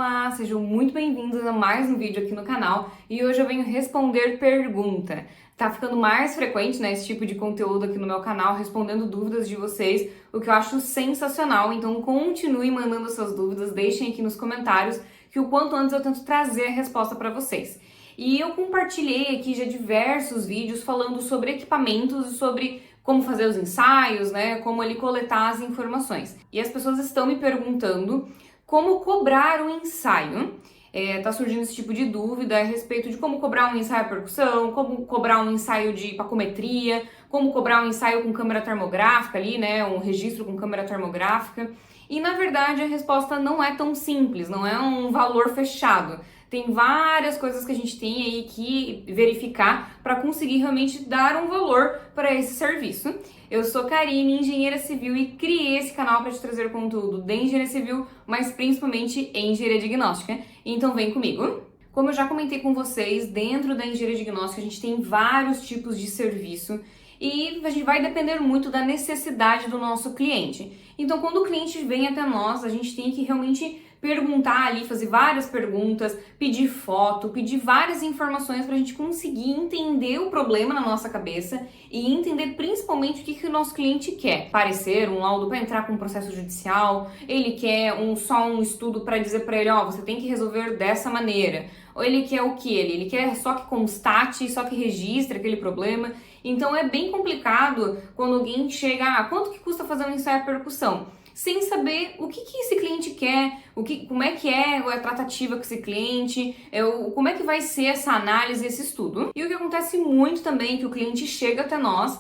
Olá, sejam muito bem-vindos a mais um vídeo aqui no canal e hoje eu venho responder pergunta. Tá ficando mais frequente, né, esse tipo de conteúdo aqui no meu canal, respondendo dúvidas de vocês, o que eu acho sensacional, então continue mandando suas dúvidas, deixem aqui nos comentários que o quanto antes eu tento trazer a resposta para vocês. E eu compartilhei aqui já diversos vídeos falando sobre equipamentos e sobre como fazer os ensaios, né, como ali coletar as informações. E as pessoas estão me perguntando como cobrar um ensaio. Tá surgindo esse tipo de dúvida a respeito de como cobrar um ensaio percussão, como cobrar um ensaio de pacometria, como cobrar um ensaio com câmera termográfica ali, né, um registro com câmera termográfica. E na verdade a resposta não é tão simples, não é um valor fechado. Tem várias coisas que a gente tem aí que verificar para conseguir realmente dar um valor para esse serviço. Eu sou Karine, engenheira civil, e criei esse canal para te trazer conteúdo de engenharia civil, mas principalmente em engenharia diagnóstica. Então vem comigo! Como eu já comentei com vocês, dentro da engenharia diagnóstica a gente tem vários tipos de serviço e a gente vai depender muito da necessidade do nosso cliente. Então quando o cliente vem até nós, a gente tem que realmente perguntar ali, fazer várias perguntas, pedir foto, pedir várias informações para a gente conseguir entender o problema na nossa cabeça e entender principalmente o que o nosso cliente quer. Parecer, um laudo para entrar com um processo judicial, ele quer só um estudo para dizer para ele, ó, você tem que resolver dessa maneira. Ou ele quer o que? Ele quer só que constate, só que registre aquele problema. Então é bem complicado quando alguém chega, quanto que custa fazer um ensaio de percussão? Sem saber o que esse cliente quer, como é que é a tratativa com esse cliente, como é que vai ser essa análise, esse estudo. E o que acontece muito também é que o cliente chega até nós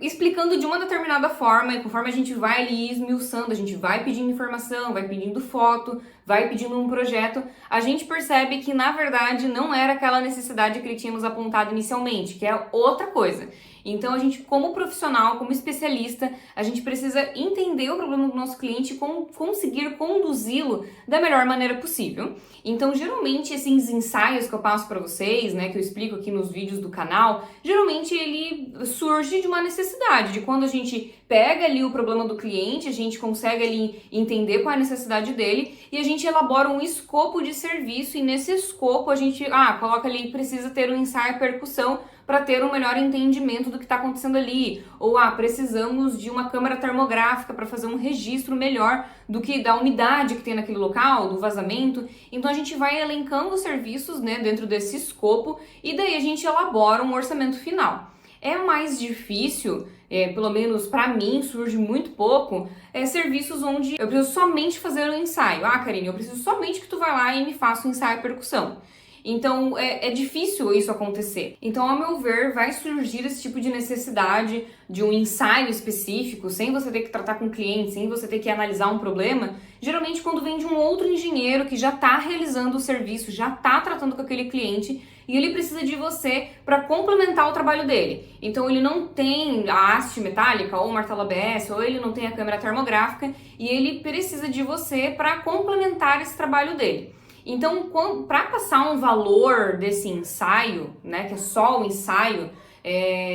explicando de uma determinada forma, e conforme a gente vai ali esmiuçando, a gente vai pedindo informação, vai pedindo foto, vai pedindo um projeto, a gente percebe que na verdade não era aquela necessidade que ele tinha nos apontado inicialmente, que é outra coisa. Então a gente, como profissional, como especialista, a gente precisa entender o problema do nosso cliente e conseguir conduzi-lo da melhor maneira possível. Então geralmente esses ensaios que eu passo para vocês, né, que eu explico aqui nos vídeos do canal, geralmente ele surge de uma necessidade, de quando a gente pega ali o problema do cliente, a gente consegue ali entender qual é a necessidade dele e a gente elabora um escopo de serviço e nesse escopo a gente coloca ali, precisa ter um ensaio percussão para ter um melhor entendimento do que está acontecendo ali. Ou precisamos de uma câmera termográfica para fazer um registro melhor do que da umidade que tem naquele local, do vazamento. Então a gente vai elencando os serviços, né, dentro desse escopo e daí a gente elabora um orçamento final. É mais difícil, pelo menos para mim surge muito pouco, serviços onde eu preciso somente fazer um ensaio. Karine, eu preciso somente que tu vá lá e me faça um ensaio percussão. Então é difícil isso acontecer. Então, ao meu ver, vai surgir esse tipo de necessidade de um ensaio específico, sem você ter que tratar com o cliente, sem você ter que analisar um problema, geralmente quando vem de um outro engenheiro que já está realizando o serviço, já está tratando com aquele cliente e ele precisa de você para complementar o trabalho dele. Então ele não tem a haste metálica ou o martelo ABS, ou ele não tem a câmera termográfica e ele precisa de você para complementar esse trabalho dele. Então, para passar um valor desse ensaio, né, que é só o ensaio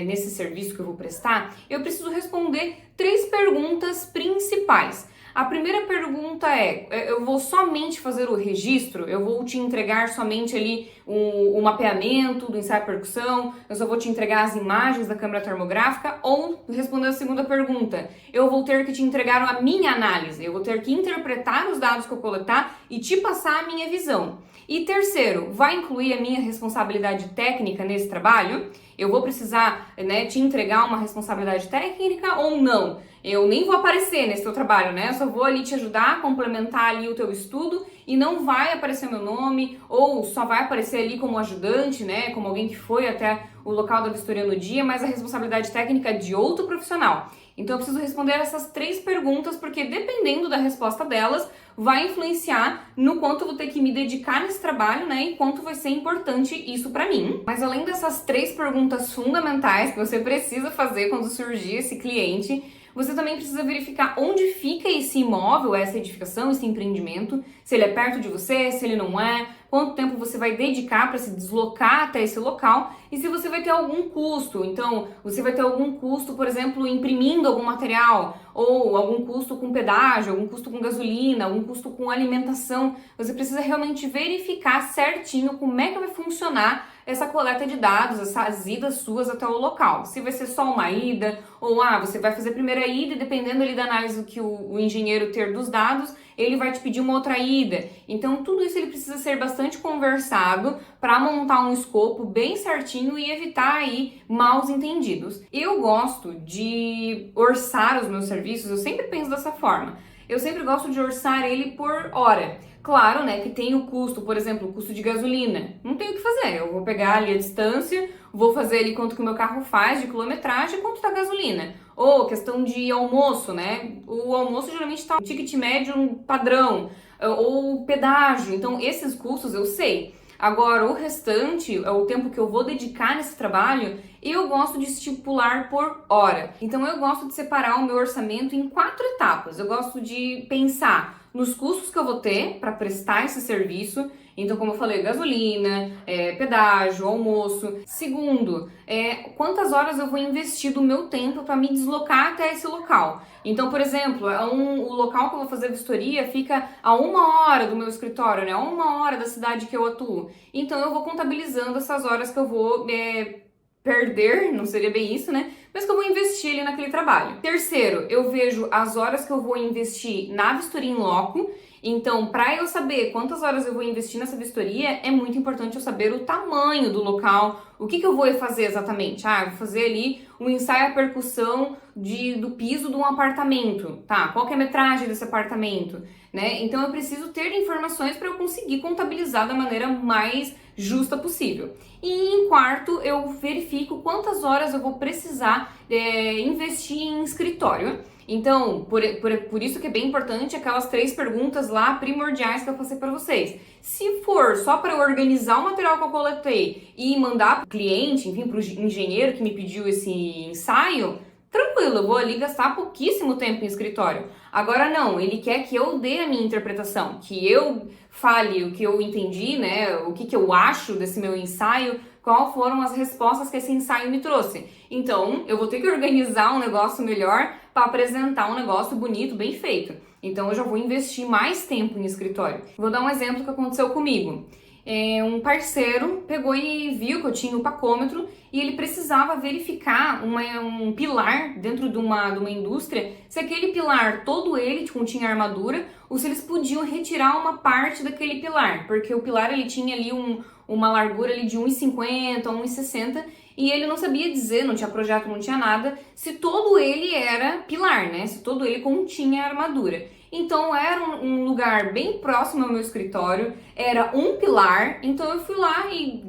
nesse serviço que eu vou prestar, eu preciso responder 3 perguntas principais. A primeira pergunta eu vou somente fazer o registro? Eu vou te entregar somente ali o mapeamento do ensaio percussão? Eu só vou te entregar as imagens da câmera termográfica? Ou, respondendo a segunda pergunta, eu vou ter que te entregar a minha análise? Eu vou ter que interpretar os dados que eu coletar e te passar a minha visão? E terceiro, vai incluir a minha responsabilidade técnica nesse trabalho? Eu vou precisar, né, te entregar uma responsabilidade técnica ou não? Eu nem vou aparecer nesse teu trabalho, né? Eu só vou ali te ajudar a complementar ali o teu estudo e não vai aparecer meu nome ou só vai aparecer ali como ajudante, né? Como alguém que foi até o local da vistoria no dia, mas a responsabilidade técnica é de outro profissional. Então eu preciso responder essas 3 perguntas porque dependendo da resposta delas, vai influenciar no quanto eu vou ter que me dedicar nesse trabalho, né, e quanto vai ser importante isso para mim. Mas além dessas 3 perguntas fundamentais que você precisa fazer quando surgir esse cliente, você também precisa verificar onde fica esse imóvel, essa edificação, esse empreendimento, se ele é perto de você, se ele não é, quanto tempo você vai dedicar para se deslocar até esse local e se você vai ter algum custo. Então, você vai ter algum custo, por exemplo, imprimindo algum material, ou algum custo com pedágio, algum custo com gasolina, algum custo com alimentação. Você precisa realmente verificar certinho como é que vai funcionar essa coleta de dados, essas idas suas até o local. Se vai ser só uma ida, ou você vai fazer a primeira ida e dependendo ali da análise que o engenheiro ter dos dados, ele vai te pedir uma outra ida. Então, tudo isso ele precisa ser bastante conversado para montar um escopo bem certinho e evitar aí maus entendidos. Eu gosto de orçar os meus serviços, eu sempre penso dessa forma. Eu sempre gosto de orçar ele por hora. Claro, né, que tem o custo, por exemplo, o custo de gasolina. Não tem o que fazer, eu vou pegar ali a distância, vou fazer ali quanto que o meu carro faz de quilometragem e quanto tá a gasolina. Ou questão de almoço, né? O almoço geralmente tá um ticket médio padrão, ou pedágio. Então, esses custos eu sei. Agora, o restante, o tempo que eu vou dedicar nesse trabalho, eu gosto de estipular por hora. Então, eu gosto de separar o meu orçamento em 4 etapas. Eu gosto de pensar nos custos que eu vou ter para prestar esse serviço. Então, como eu falei, gasolina, pedágio, almoço. Segundo, quantas horas eu vou investir do meu tempo para me deslocar até esse local. Então, por exemplo, o local que eu vou fazer a vistoria fica a 1 hora do meu escritório, né? A 1 hora da cidade que eu atuo. Então, eu vou contabilizando essas horas que eu vou perder, não seria bem isso, né? Mas que eu vou investir ali naquele trabalho. Terceiro, eu vejo as horas que eu vou investir na vistoria em loco. Então, para eu saber quantas horas eu vou investir nessa vistoria, é muito importante eu saber o tamanho do local, o que eu vou fazer exatamente. Eu vou fazer ali um ensaio à percussão do piso de um apartamento, tá? Qual que é a metragem desse apartamento, né? Então, eu preciso ter informações para eu conseguir contabilizar da maneira mais justa possível. E em quarto, eu verifico quantas horas eu vou precisar investir em escritório. Então, por isso que é bem importante aquelas 3 perguntas lá primordiais que eu passei para vocês. Se for só para organizar o material que eu coletei e mandar para o cliente, enfim, para o engenheiro que me pediu esse ensaio, tranquilo, eu vou ali gastar pouquíssimo tempo em escritório. Agora não, ele quer que eu dê a minha interpretação, que eu fale o que eu entendi, né, o que eu acho desse meu ensaio, quais foram as respostas que esse ensaio me trouxe. Então, eu vou ter que organizar um negócio melhor para apresentar um negócio bonito, bem feito. Então, eu já vou investir mais tempo em escritório. Vou dar um exemplo que aconteceu comigo. Um parceiro pegou e viu que eu tinha o pacômetro e ele precisava verificar um pilar dentro de uma indústria, se aquele pilar, todo ele continha armadura, ou se eles podiam retirar uma parte daquele pilar, porque o pilar ele tinha ali uma largura ali de 1,50 a 1,60 e ele não sabia dizer, não tinha projeto, não tinha nada, se todo ele era pilar, né? Se todo ele continha armadura. Então era um lugar bem próximo ao meu escritório, era um pilar, então eu fui lá e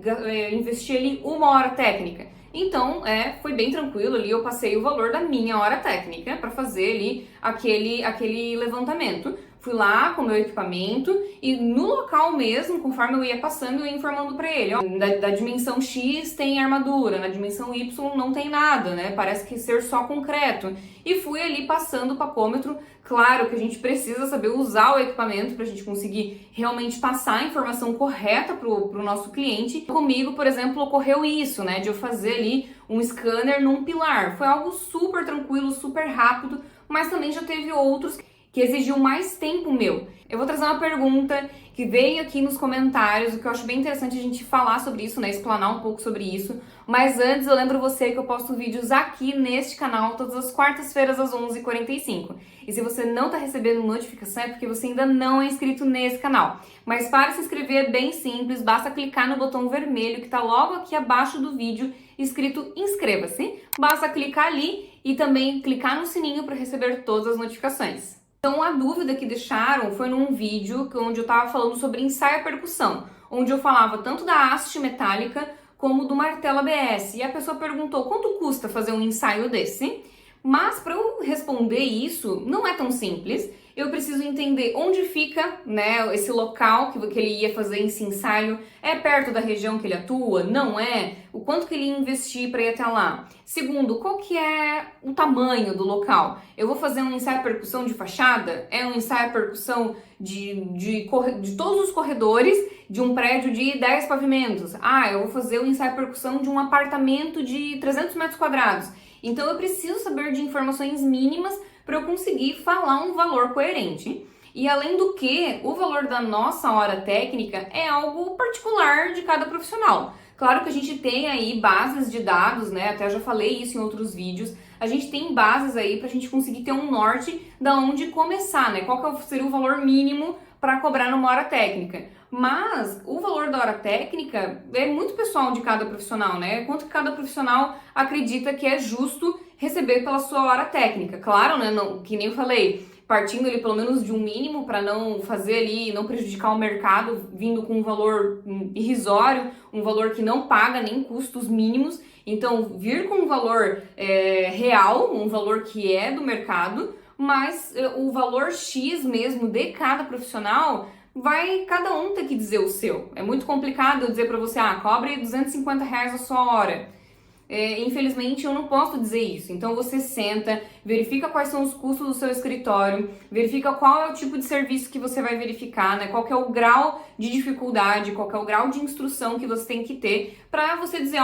investi ali 1 hora técnica. Então foi bem tranquilo ali, eu passei o valor da minha hora técnica para fazer ali aquele levantamento. Fui lá com o meu equipamento e no local mesmo, conforme eu ia passando, eu ia informando para ele, ó, da dimensão X tem armadura, na dimensão Y não tem nada, né? Parece que ser só concreto. E fui ali passando o pacômetro. Claro que a gente precisa saber usar o equipamento para a gente conseguir realmente passar a informação correta para o nosso cliente. Comigo, por exemplo, ocorreu isso, né? De eu fazer ali um scanner num pilar. Foi algo super tranquilo, super rápido, mas também já teve outros que exigiu mais tempo meu. Eu vou trazer uma pergunta que veio aqui nos comentários, o que eu acho bem interessante a gente falar sobre isso, né, explanar um pouco sobre isso. Mas antes eu lembro você que eu posto vídeos aqui neste canal todas as quartas-feiras às 11h45. E se você não está recebendo notificação é porque você ainda não é inscrito nesse canal. Mas para se inscrever é bem simples, basta clicar no botão vermelho que está logo aqui abaixo do vídeo escrito inscreva-se. Basta clicar ali e também clicar no sininho para receber todas as notificações. Então, a dúvida que deixaram foi num vídeo onde eu estava falando sobre ensaio à percussão, onde eu falava tanto da haste metálica como do martelo ABS. E a pessoa perguntou quanto custa fazer um ensaio desse? Mas para eu responder isso, não é tão simples. eu preciso entender onde fica, né, esse local que ele ia fazer esse ensaio, é perto da região que ele atua, não é? O quanto que ele ia investir para ir até lá? Segundo, qual que é o tamanho do local? Eu vou fazer um ensaio percussão de fachada? É um ensaio percussão de todos os corredores de um prédio de 10 pavimentos? Ah, eu vou fazer um ensaio percussão de um apartamento de 300 metros quadrados. Então eu preciso saber de informações mínimas para eu conseguir falar um valor coerente. E além do que, o valor da nossa hora técnica é algo particular de cada profissional. Claro que a gente tem aí bases de dados, né? Até já falei isso em outros vídeos. A gente tem bases aí para a gente conseguir ter um norte da onde começar, né? Qual que seria o valor mínimo para cobrar numa hora técnica. Mas o valor da hora técnica é muito pessoal de cada profissional, né? Quanto que cada profissional acredita que é justo receber pela sua hora técnica. Claro, né? Não, que nem eu falei, partindo ali pelo menos de um mínimo para não fazer ali, não prejudicar o mercado, vindo com um valor irrisório, um valor que não paga nem custos mínimos. Então, vir com um valor real, um valor que é do mercado, mas o valor X mesmo de cada profissional vai cada um ter que dizer o seu. É muito complicado eu dizer para você, cobre R$250 a sua hora. Infelizmente eu não posso dizer isso. Então você senta, verifica quais são os custos do seu escritório, verifica qual é o tipo de serviço que você vai verificar, né? Qual que é o grau de dificuldade, qual que é o grau de instrução que você tem que ter para você dizer,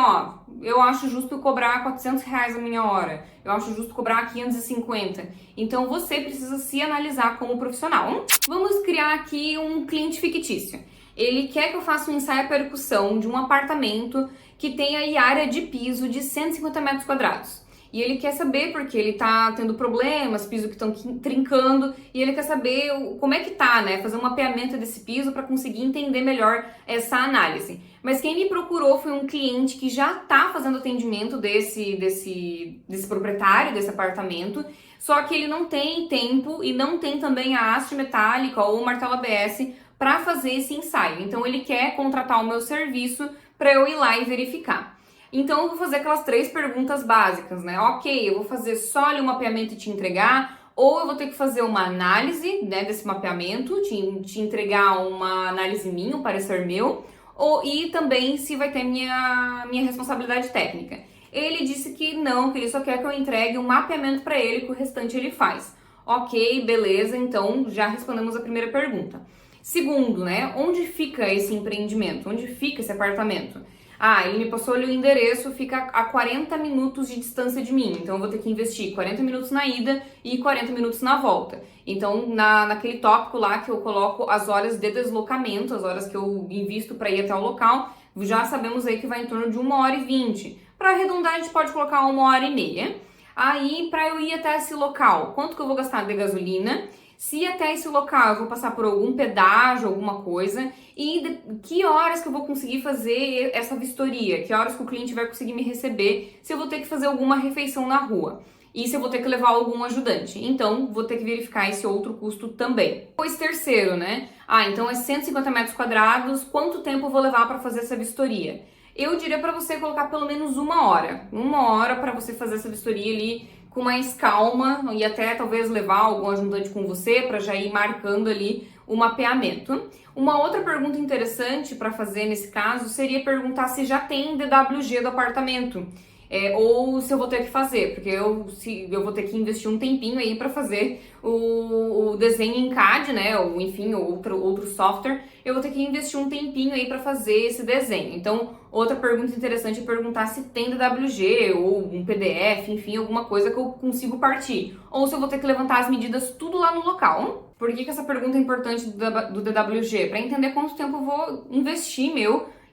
eu acho justo cobrar R$400 a minha hora, eu acho justo cobrar 550. Então você precisa se analisar como profissional. Vamos criar aqui um cliente fictício. Ele quer que eu faça um ensaio percussão de um apartamento que tem aí área de piso de 150 metros quadrados. E ele quer saber porque ele tá tendo problemas, piso que estão trincando, e ele quer saber como é que tá, né? Fazer um mapeamento desse piso para conseguir entender melhor essa análise. Mas quem me procurou foi um cliente que já tá fazendo atendimento desse proprietário desse apartamento, só que ele não tem tempo e não tem também a haste metálica ou o martelo ABS para fazer esse ensaio. Então ele quer contratar o meu serviço para eu ir lá e verificar. Então eu vou fazer aquelas 3 perguntas básicas, né? Ok, eu vou fazer só ali o mapeamento e te entregar, ou eu vou ter que fazer uma análise, né, desse mapeamento, te entregar uma análise minha, um parecer meu, e também se vai ter minha responsabilidade técnica. Ele disse que não, que ele só quer que eu entregue um mapeamento para ele, que o restante ele faz. Ok, beleza, então já respondemos a primeira pergunta. Segundo, né, onde fica esse empreendimento? Onde fica esse apartamento? Ele me passou ali o endereço, fica a 40 minutos de distância de mim. Então eu vou ter que investir 40 minutos na ida e 40 minutos na volta. Então naquele tópico lá que eu coloco as horas de deslocamento, as horas que eu invisto para ir até o local, já sabemos aí que vai em torno de 1h20. Para arredondar, a gente pode colocar 1h30. Aí, para eu ir até esse local, quanto que eu vou gastar de gasolina? Se até esse local eu vou passar por algum pedágio, alguma coisa, e que horas que eu vou conseguir fazer essa vistoria, que horas que o cliente vai conseguir me receber, se eu vou ter que fazer alguma refeição na rua, e se eu vou ter que levar algum ajudante. Então, vou ter que verificar esse outro custo também. Pois terceiro, né? Então é 150 metros quadrados, quanto tempo eu vou levar para fazer essa vistoria? Eu diria para você colocar pelo menos 1 hora. 1 hora para você fazer essa vistoria ali com mais calma e até talvez levar algum ajudante com você para já ir marcando ali o mapeamento. Uma outra pergunta interessante para fazer nesse caso seria perguntar se já tem DWG do apartamento. Ou se eu vou ter que fazer, porque eu vou ter que investir um tempinho aí para fazer o desenho em CAD, né, ou enfim, outro software, eu vou ter que investir um tempinho aí para fazer esse desenho. Então, outra pergunta interessante é perguntar se tem DWG ou um PDF, enfim, alguma coisa que eu consigo partir. Ou se eu vou ter que levantar as medidas tudo lá no local. Por que essa pergunta é importante do DWG? Para entender quanto tempo eu vou investir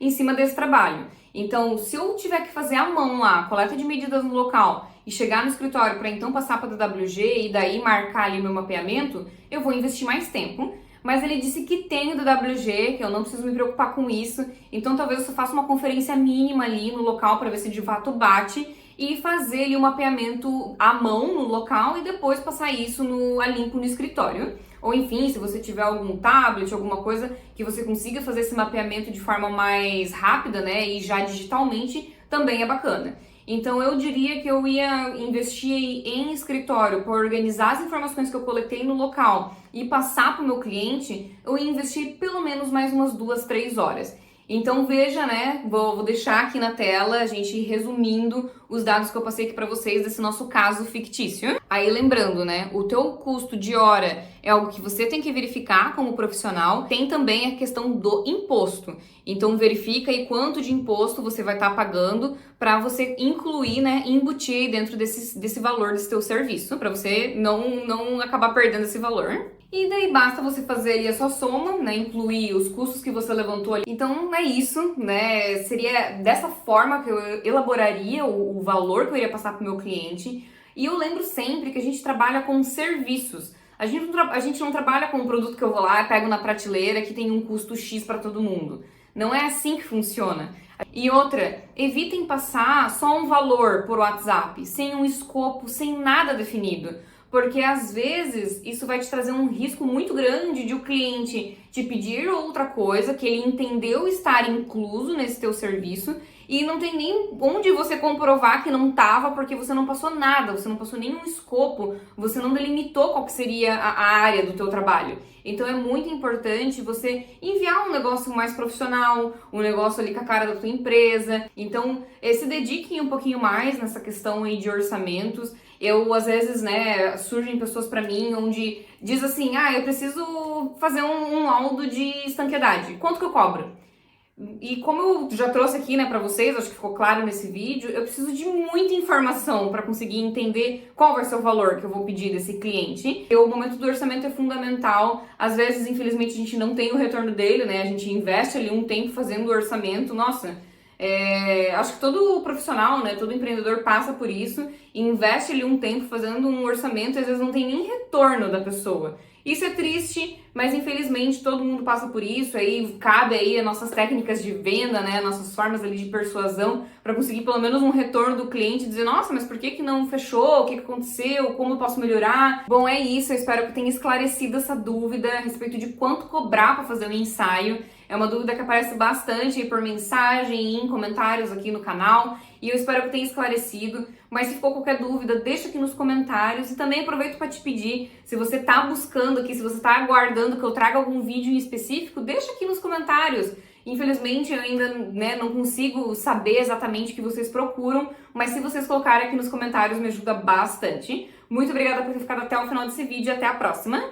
em cima desse trabalho. Então, se eu tiver que fazer à mão lá, coleta de medidas no local e chegar no escritório para então passar para a DWG e daí marcar ali meu mapeamento, eu vou investir mais tempo. Mas ele disse que tem o DWG, que eu não preciso me preocupar com isso. Então, talvez eu só faça uma conferência mínima ali no local para ver se de fato bate e fazer ali o mapeamento à mão no local e depois passar isso a limpo no escritório. Ou enfim, se você tiver algum tablet, alguma coisa que você consiga fazer esse mapeamento de forma mais rápida, né, e já digitalmente, também é bacana. Então eu diria que eu ia investir em escritório para organizar as informações que eu coletei no local e passar para o meu cliente, eu ia investir pelo menos mais umas 2, 3 horas. Então veja, né, vou deixar aqui na tela a gente resumindo os dados que eu passei aqui para vocês desse nosso caso fictício. Aí lembrando, né, o teu custo de hora é algo que você tem que verificar como profissional. Tem também a questão do imposto. Então verifica aí quanto de imposto você vai estar pagando para você incluir, né, embutir aí dentro desse valor desse teu serviço, para você não acabar perdendo esse valor. E daí basta você fazer ali a sua soma, né, incluir os custos que você levantou ali. Então é isso, né, seria dessa forma que eu elaboraria o valor que eu iria passar para o meu cliente. E eu lembro sempre que a gente trabalha com serviços. A gente não trabalha com um produto que eu vou lá, pego na prateleira que tem um custo X para todo mundo. Não é assim que funciona. E outra, evitem passar só um valor por WhatsApp, sem um escopo, sem nada definido. Porque às vezes isso vai te trazer um risco muito grande de o cliente te pedir outra coisa que ele entendeu estar incluso nesse teu serviço e não tem nem onde você comprovar que não estava porque você não passou nada, você não passou nenhum escopo, você não delimitou qual que seria a área do teu trabalho. Então é muito importante você enviar um negócio mais profissional, um negócio ali com a cara da tua empresa. Então se dediquem um pouquinho mais nessa questão aí de orçamentos. Eu, às vezes, né, surgem pessoas pra mim onde diz assim, eu preciso fazer um laudo de estanqueidade. Quanto que eu cobro? E como eu já trouxe aqui, né, pra vocês, acho que ficou claro nesse vídeo, eu preciso de muita informação para conseguir entender qual vai ser o valor que eu vou pedir desse cliente. E o momento do orçamento é fundamental. Às vezes, infelizmente, a gente não tem o retorno dele, né? A gente investe ali um tempo fazendo o orçamento. Nossa, acho que todo profissional, né, todo empreendedor passa por isso, investe ali um tempo fazendo um orçamento e às vezes não tem nem retorno da pessoa. Isso é triste, mas infelizmente todo mundo passa por isso. Aí cabe aí as nossas técnicas de venda, né, nossas formas ali de persuasão para conseguir pelo menos um retorno do cliente, dizer, nossa, mas por que não fechou? O que aconteceu? Como eu posso melhorar? Bom, é isso, eu espero que tenha esclarecido essa dúvida a respeito de quanto cobrar para fazer um ensaio. É uma dúvida que aparece bastante por mensagem e em comentários aqui no canal e eu espero que tenha esclarecido. Mas se ficou qualquer dúvida, deixa aqui nos comentários e também aproveito para te pedir, se você tá buscando aqui, se você tá aguardando que eu traga algum vídeo em específico, deixa aqui nos comentários. Infelizmente eu ainda, né, não consigo saber exatamente o que vocês procuram, mas se vocês colocarem aqui nos comentários me ajuda bastante. Muito obrigada por ter ficado até o final desse vídeo e até a próxima.